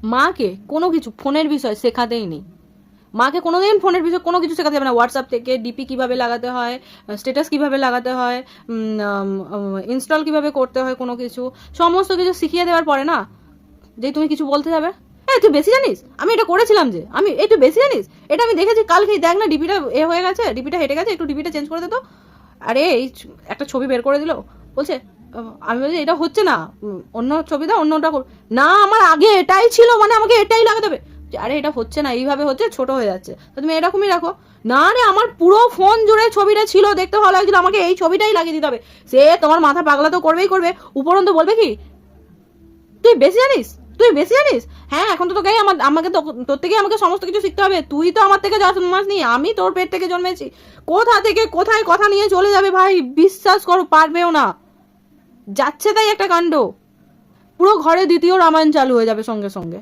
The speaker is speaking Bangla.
মাকে কোনো কিছু ফোনের বিষয় শেখাতেই নেই। মাকে কোনোদিন ফোনের বিষয়ে কোনো কিছু শেখাতে যাবে না। হোয়াটসঅ্যাপ থেকে ডিপি কিভাবে লাগাতে হয়, স্ট্যাটাস কিভাবে লাগাতে হয়, ইনস্টল কিভাবে করতে হয়, কোনো কিছু সমস্ত কিছু শিখিয়ে দেওয়ার পরে না, যে তুমি কিছু বলতে যাবে, তুই বেশি জানিস, আমি এটা করেছিলাম, যে আমি তুই বেশি জানিস, এটা আমি দেখেছি কালকেই, দেখ না ডিপিটা হয়ে গেছে, ডিপিটা হেঁটে গেছে, একটু ডিপিটা চেঞ্জ করে দে তো। আরে এই একটা ছবি বের করে দিল, বলছে আমি বলছি এটা হচ্ছে না, অন্য ছবি দাও, অন্যটা না, আমার আগে এটাই ছিল, মানে আমাকে এটাই লাগাতে হবে। আরে এটা হচ্ছে না, এইভাবে হচ্ছে, ছোট হয়ে যাচ্ছে, তো তুমি এরকমই রাখো। না রে, আমার পুরো ফোন জুড়ে ছবিটা ছিল, দেখতে ভালো লাগছিল, আমাকে এই ছবিটাই লাগিয়ে দিতে হবে। সে তোমার মাথা পাগলা তো করবেই করবে, উপরন্ত বলবে কি তুই বেশি জানিস, তুই বেশি জানিস। হ্যাঁ, এখন তো তোকে আমাকে তোর থেকে আমাকে সমস্ত কিছু শিখতে হবে, তুই তো আমার থেকে জন্মাসনি, আমি তোর পেট থেকে জন্মেছি। কোথা থেকে কোথায় কথা নিয়ে চলে যাবে ভাই, বিশ্বাস করো পারবেও না। যাচ্ছে তাই একটা কাণ্ড, পুরো ঘরে দ্বিতীয় রামায়ণ চালু হয়ে যাবে সঙ্গে সঙ্গে।